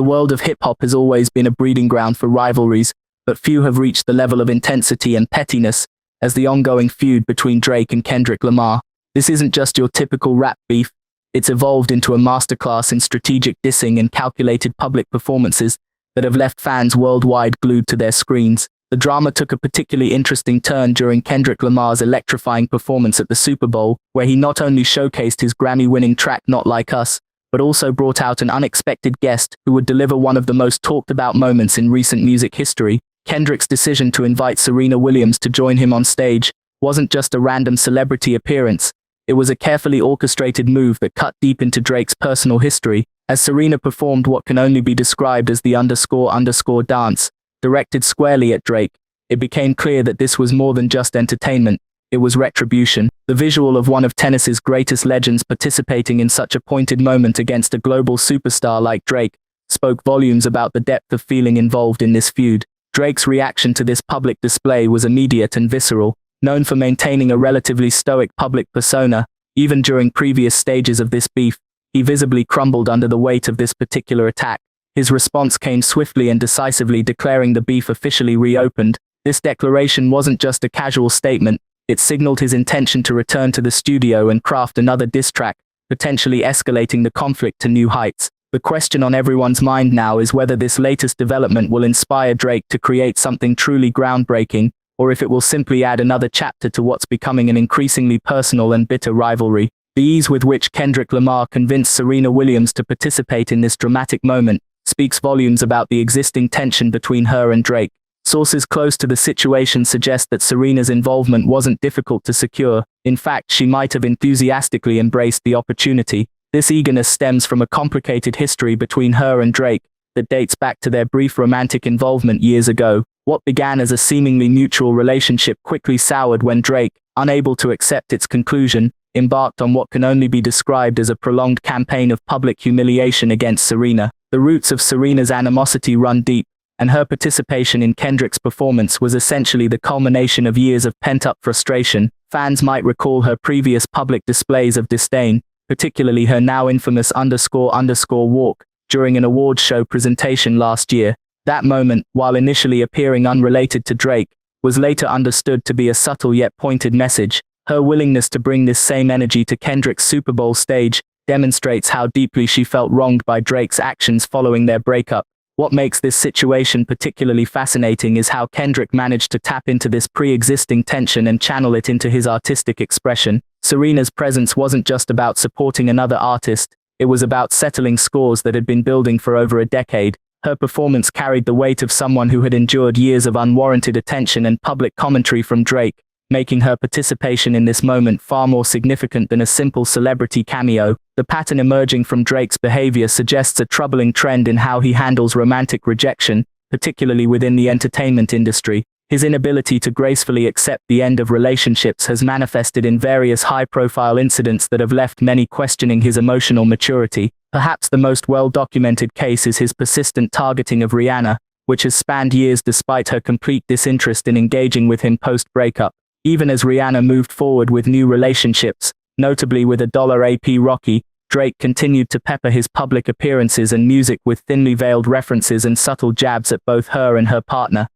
The world of hip-hop has always been a breeding ground for rivalries, but few have reached the level of intensity and pettiness as the ongoing feud between Drake and Kendrick Lamar. This isn't just your typical rap beef, it's evolved into a masterclass in strategic dissing and calculated public performances that have left fans worldwide glued to their screens. The drama took a particularly interesting turn during Kendrick Lamar's electrifying performance at the Super Bowl, where he not only showcased his Grammy-winning track Not Like Us, but also brought out an unexpected guest who would deliver one of the most talked-about moments in recent music history. Kendrick's decision to invite Serena Williams to join him on stage wasn't just a random celebrity appearance. It was a carefully orchestrated move that cut deep into Drake's personal history, as Serena performed what can only be described as the __ dance, directed squarely at Drake. It became clear that this was more than just entertainment. It was retribution. The visual of one of tennis's greatest legends participating in such a pointed moment against a global superstar like Drake spoke volumes about the depth of feeling involved in this feud. Drake's reaction to this public display was immediate and visceral. Known for maintaining a relatively stoic public persona, even during previous stages of this beef, he visibly crumbled under the weight of this particular attack. His response came swiftly and decisively, declaring the beef officially reopened. This declaration wasn't just a casual statement, it signaled his intention to return to the studio and craft another diss track, potentially escalating the conflict to new heights. The question on everyone's mind now is whether this latest development will inspire Drake to create something truly groundbreaking, or if it will simply add another chapter to what's becoming an increasingly personal and bitter rivalry. The ease with which Kendrick Lamar convinced Serena Williams to participate in this dramatic moment speaks volumes about the existing tension between her and Drake. Sources close to the situation suggest that Serena's involvement wasn't difficult to secure. In fact, she might have enthusiastically embraced the opportunity. This eagerness stems from a complicated history between her and Drake that dates back to their brief romantic involvement years ago. What began as a seemingly mutual relationship quickly soured when Drake, unable to accept its conclusion, embarked on what can only be described as a prolonged campaign of public humiliation against Serena. The roots of Serena's animosity run deep, and her participation in Kendrick's performance was essentially the culmination of years of pent-up frustration. Fans might recall her previous public displays of disdain, particularly her now infamous __ walk during an awards show presentation last year. That moment, while initially appearing unrelated to Drake, was later understood to be a subtle yet pointed message. Her willingness to bring this same energy to Kendrick's Super Bowl stage demonstrates how deeply she felt wronged by Drake's actions following their breakup. What makes this situation particularly fascinating is how Kendrick managed to tap into this pre-existing tension and channel it into his artistic expression. Serena's presence wasn't just about supporting another artist, it was about settling scores that had been building for over a decade. Her performance carried the weight of someone who had endured years of unwarranted attention and public commentary from Drake, making her participation in this moment far more significant than a simple celebrity cameo. The pattern emerging from Drake's behavior suggests a troubling trend in how he handles romantic rejection, particularly within the entertainment industry. His inability to gracefully accept the end of relationships has manifested in various high-profile incidents that have left many questioning his emotional maturity. Perhaps the most well-documented case is his persistent targeting of Rihanna, which has spanned years despite her complete disinterest in engaging with him post-breakup. Even as Rihanna moved forward with new relationships, notably with A$AP Rocky, Drake continued to pepper his public appearances and music with thinly veiled references and subtle jabs at both her and her partner.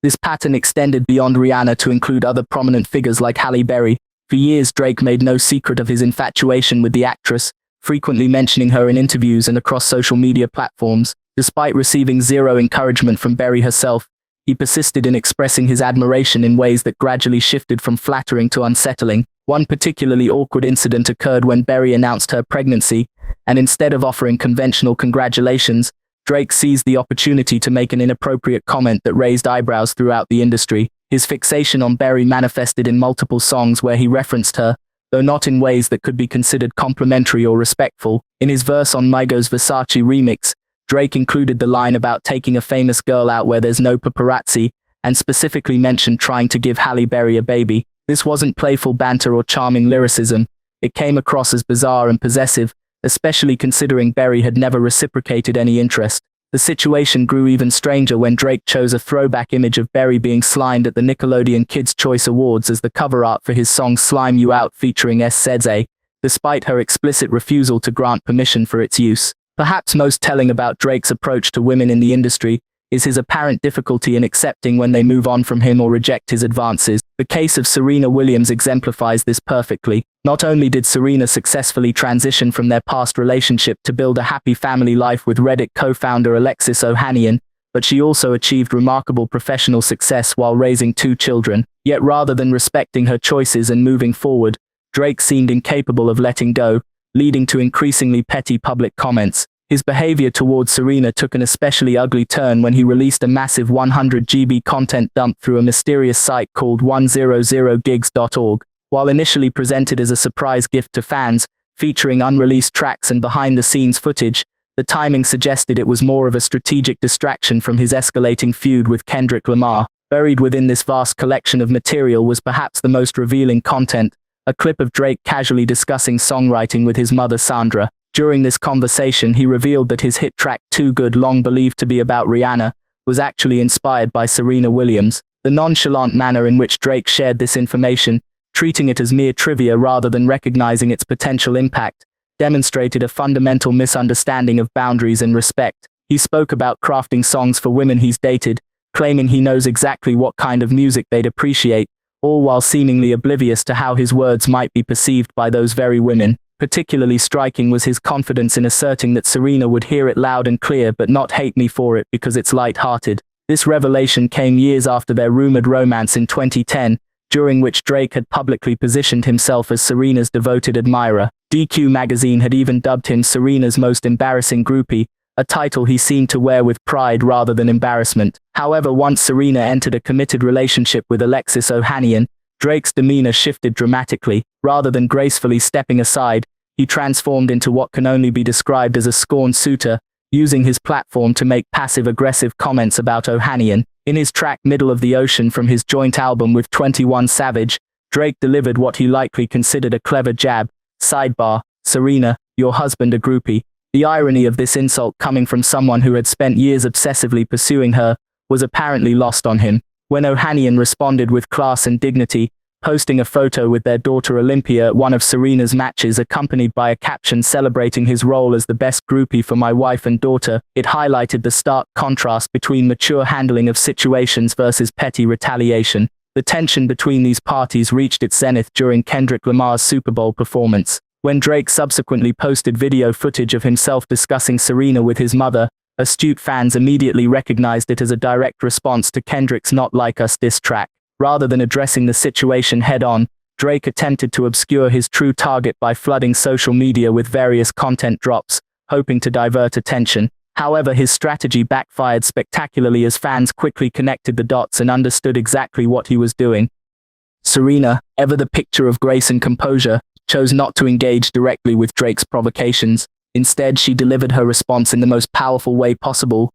This pattern extended beyond Rihanna to include other prominent figures like Halle Berry. For years, Drake made no secret of his infatuation with the actress, frequently mentioning her in interviews and across social media platforms. Despite receiving zero encouragement from Berry herself, he persisted in expressing his admiration in ways that gradually shifted from flattering to unsettling. One particularly awkward incident occurred when Berry announced her pregnancy, and instead of offering conventional congratulations, Drake seized the opportunity to make an inappropriate comment that raised eyebrows throughout the industry. His fixation on Berry manifested in multiple songs where he referenced her, though not in ways that could be considered complimentary or respectful. In his verse on Migos' Versace remix, Drake included the line about taking a famous girl out where there's no paparazzi, and specifically mentioned trying to give Halle Berry a baby. This wasn't playful banter or charming lyricism. It came across as bizarre and possessive, especially considering Berry had never reciprocated any interest. The situation grew even stranger when Drake chose a throwback image of Berry being slimed at the Nickelodeon Kids' Choice Awards as the cover art for his song Slime You Out featuring SZA, despite her explicit refusal to grant permission for its use. Perhaps most telling about Drake's approach to women in the industry is his apparent difficulty in accepting when they move on from him or reject his advances. The case of Serena Williams exemplifies this perfectly. Not only did Serena successfully transition from their past relationship to build a happy family life with Reddit co-founder Alexis Ohanian, but she also achieved remarkable professional success while raising 2 children. Yet rather than respecting her choices and moving forward, Drake seemed incapable of letting go, leading to increasingly petty public comments. His behavior towards Serena took an especially ugly turn when he released a massive 100 GB content dump through a mysterious site called 100gigs.org. While initially presented as a surprise gift to fans, featuring unreleased tracks and behind-the-scenes footage, the timing suggested it was more of a strategic distraction from his escalating feud with Kendrick Lamar. Buried within this vast collection of material was perhaps the most revealing content, a clip of Drake casually discussing songwriting with his mother Sandra. During this conversation, he revealed that his hit track Too Good, long believed to be about Rihanna, was actually inspired by Serena Williams. The nonchalant manner in which Drake shared this information, treating it as mere trivia rather than recognizing its potential impact, demonstrated a fundamental misunderstanding of boundaries and respect. He spoke about crafting songs for women he's dated, claiming he knows exactly what kind of music they'd appreciate, all while seemingly oblivious to how his words might be perceived by those very women. Particularly striking was his confidence in asserting that Serena would hear it loud and clear but not hate me for it because it's light-hearted. This revelation came years after their rumored romance in 2010, during which Drake had publicly positioned himself as Serena's devoted admirer. GQ magazine had even dubbed him Serena's most embarrassing groupie, a title he seemed to wear with pride rather than embarrassment. However, once Serena entered a committed relationship with Alexis Ohanian, Drake's demeanor shifted dramatically. Rather than gracefully stepping aside, he transformed into what can only be described as a scorned suitor, using his platform to make passive-aggressive comments about Ohanian. In his track Middle of the Ocean from his joint album with 21 Savage, Drake delivered what he likely considered a clever jab. Sidebar: Serena, your husband a groupie. The irony of this insult coming from someone who had spent years obsessively pursuing her was apparently lost on him. When Ohanian responded with class and dignity, posting a photo with their daughter Olympia at one of Serena's matches accompanied by a caption celebrating his role as the best groupie for my wife and daughter, it highlighted the stark contrast between mature handling of situations versus petty retaliation. The tension between these parties reached its zenith during Kendrick Lamar's Super Bowl performance. When Drake subsequently posted video footage of himself discussing Serena with his mother, astute fans immediately recognized it as a direct response to Kendrick's Not Like Us diss track. Rather than addressing the situation head-on, Drake attempted to obscure his true target by flooding social media with various content drops, hoping to divert attention. However, his strategy backfired spectacularly as fans quickly connected the dots and understood exactly what he was doing. Serena, ever the picture of grace and composure, chose not to engage directly with Drake's provocations. Instead, she delivered her response in the most powerful way possible,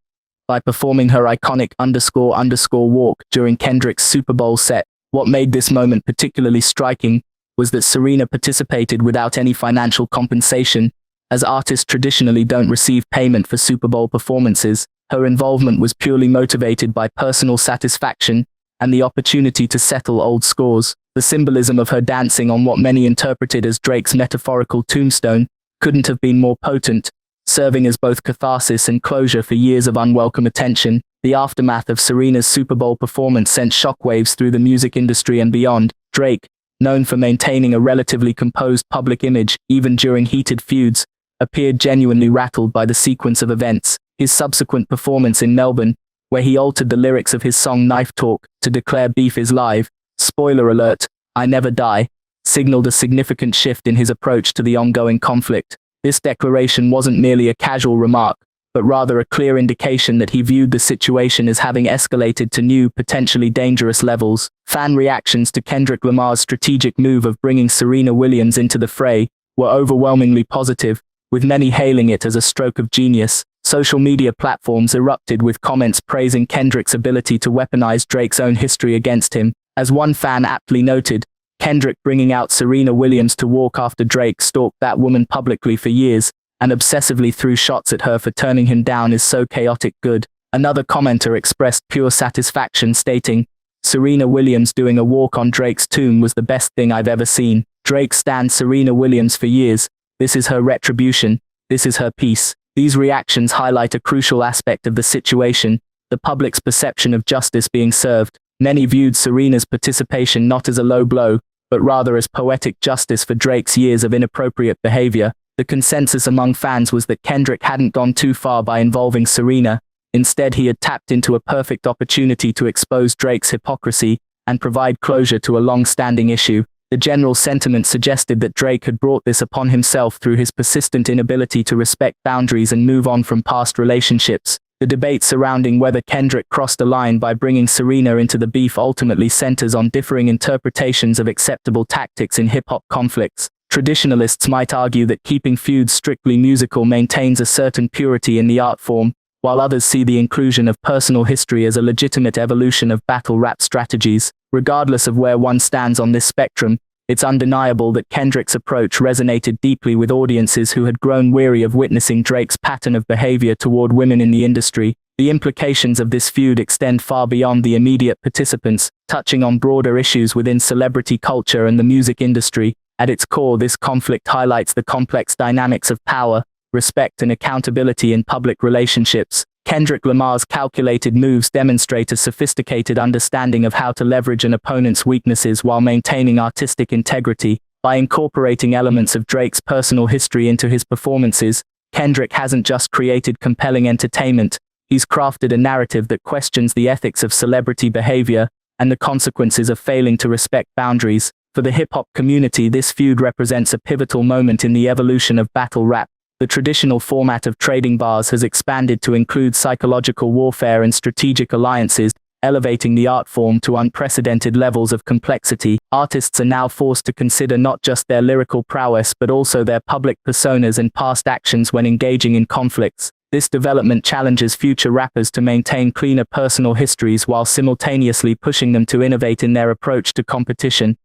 by performing her iconic __ walk during Kendrick's Super Bowl set. What made this moment particularly striking was that Serena participated without any financial compensation, as artists traditionally don't receive payment for Super Bowl performances. Her involvement was purely motivated by personal satisfaction and the opportunity to settle old scores. The symbolism of her dancing on what many interpreted as Drake's metaphorical tombstone couldn't have been more potent, serving as both catharsis and closure for years of unwelcome attention. The aftermath of Serena's Super Bowl performance sent shockwaves through the music industry and beyond. Drake, known for maintaining a relatively composed public image, even during heated feuds, appeared genuinely rattled by the sequence of events. His subsequent performance in Melbourne, where he altered the lyrics of his song Knife Talk to declare beef is live, spoiler alert, I never die, signaled a significant shift in his approach to the ongoing conflict. This declaration wasn't merely a casual remark, but rather a clear indication that he viewed the situation as having escalated to new, potentially dangerous levels. Fan reactions to Kendrick Lamar's strategic move of bringing Serena Williams into the fray were overwhelmingly positive, with many hailing it as a stroke of genius. Social media platforms erupted with comments praising Kendrick's ability to weaponize Drake's own history against him. As one fan aptly noted, Kendrick bringing out Serena Williams to walk after Drake stalked that woman publicly for years, and obsessively threw shots at her for turning him down is so chaotic good. Another commenter expressed pure satisfaction, stating, Serena Williams doing a walk on Drake's tomb was the best thing I've ever seen. Drake stanned Serena Williams for years. This is her retribution. This is her peace. These reactions highlight a crucial aspect of the situation: the public's perception of justice being served. Many viewed Serena's participation not as a low blow, but rather as poetic justice for Drake's years of inappropriate behavior. The consensus among fans was that Kendrick hadn't gone too far by involving Serena. Instead, he had tapped into a perfect opportunity to expose Drake's hypocrisy and provide closure to a long-standing issue. The general sentiment suggested that Drake had brought this upon himself through his persistent inability to respect boundaries and move on from past relationships. The debate surrounding whether Kendrick crossed a line by bringing Serena into the beef ultimately centers on differing interpretations of acceptable tactics in hip-hop conflicts. Traditionalists might argue that keeping feuds strictly musical maintains a certain purity in the art form, while others see the inclusion of personal history as a legitimate evolution of battle rap strategies. Regardless of where one stands on this spectrum, it's undeniable that Kendrick's approach resonated deeply with audiences who had grown weary of witnessing Drake's pattern of behavior toward women in the industry. The implications of this feud extend far beyond the immediate participants, touching on broader issues within celebrity culture and the music industry. At its core, this conflict highlights the complex dynamics of power, respect, and accountability in public relationships. Kendrick Lamar's calculated moves demonstrate a sophisticated understanding of how to leverage an opponent's weaknesses while maintaining artistic integrity. By incorporating elements of Drake's personal history into his performances, Kendrick hasn't just created compelling entertainment, he's crafted a narrative that questions the ethics of celebrity behavior and the consequences of failing to respect boundaries. For the hip-hop community, this feud represents a pivotal moment in the evolution of battle rap. The traditional format of trading bars has expanded to include psychological warfare and strategic alliances, elevating the art form to unprecedented levels of complexity. Artists are now forced to consider not just their lyrical prowess but also their public personas and past actions when engaging in conflicts. This development challenges future rappers to maintain cleaner personal histories while simultaneously pushing them to innovate in their approach to competition.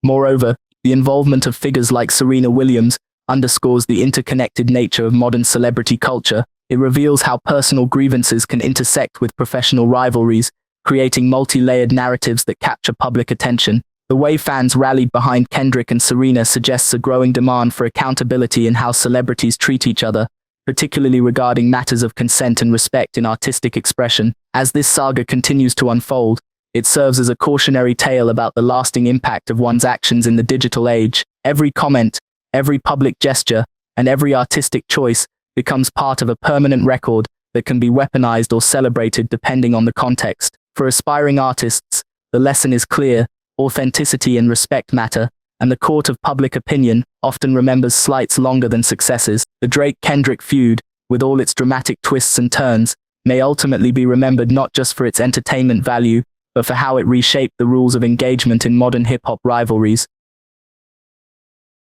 Moreover, the involvement of figures like Serena Williams underscores the interconnected nature of modern celebrity culture. It reveals how personal grievances can intersect with professional rivalries, creating multi-layered narratives that capture public attention. The way fans rallied behind Kendrick and Serena suggests a growing demand for accountability in how celebrities treat each other, particularly regarding matters of consent and respect in artistic expression. As this saga continues to unfold, it serves as a cautionary tale about the lasting impact of one's actions in the digital age. Every comment, every public gesture, and every artistic choice becomes part of a permanent record that can be weaponized or celebrated depending on the context. For aspiring artists, the lesson is clear: authenticity and respect matter, and the court of public opinion often remembers slights longer than successes. The Drake-Kendrick feud, with all its dramatic twists and turns, may ultimately be remembered not just for its entertainment value, but for how it reshaped the rules of engagement in modern hip-hop rivalries.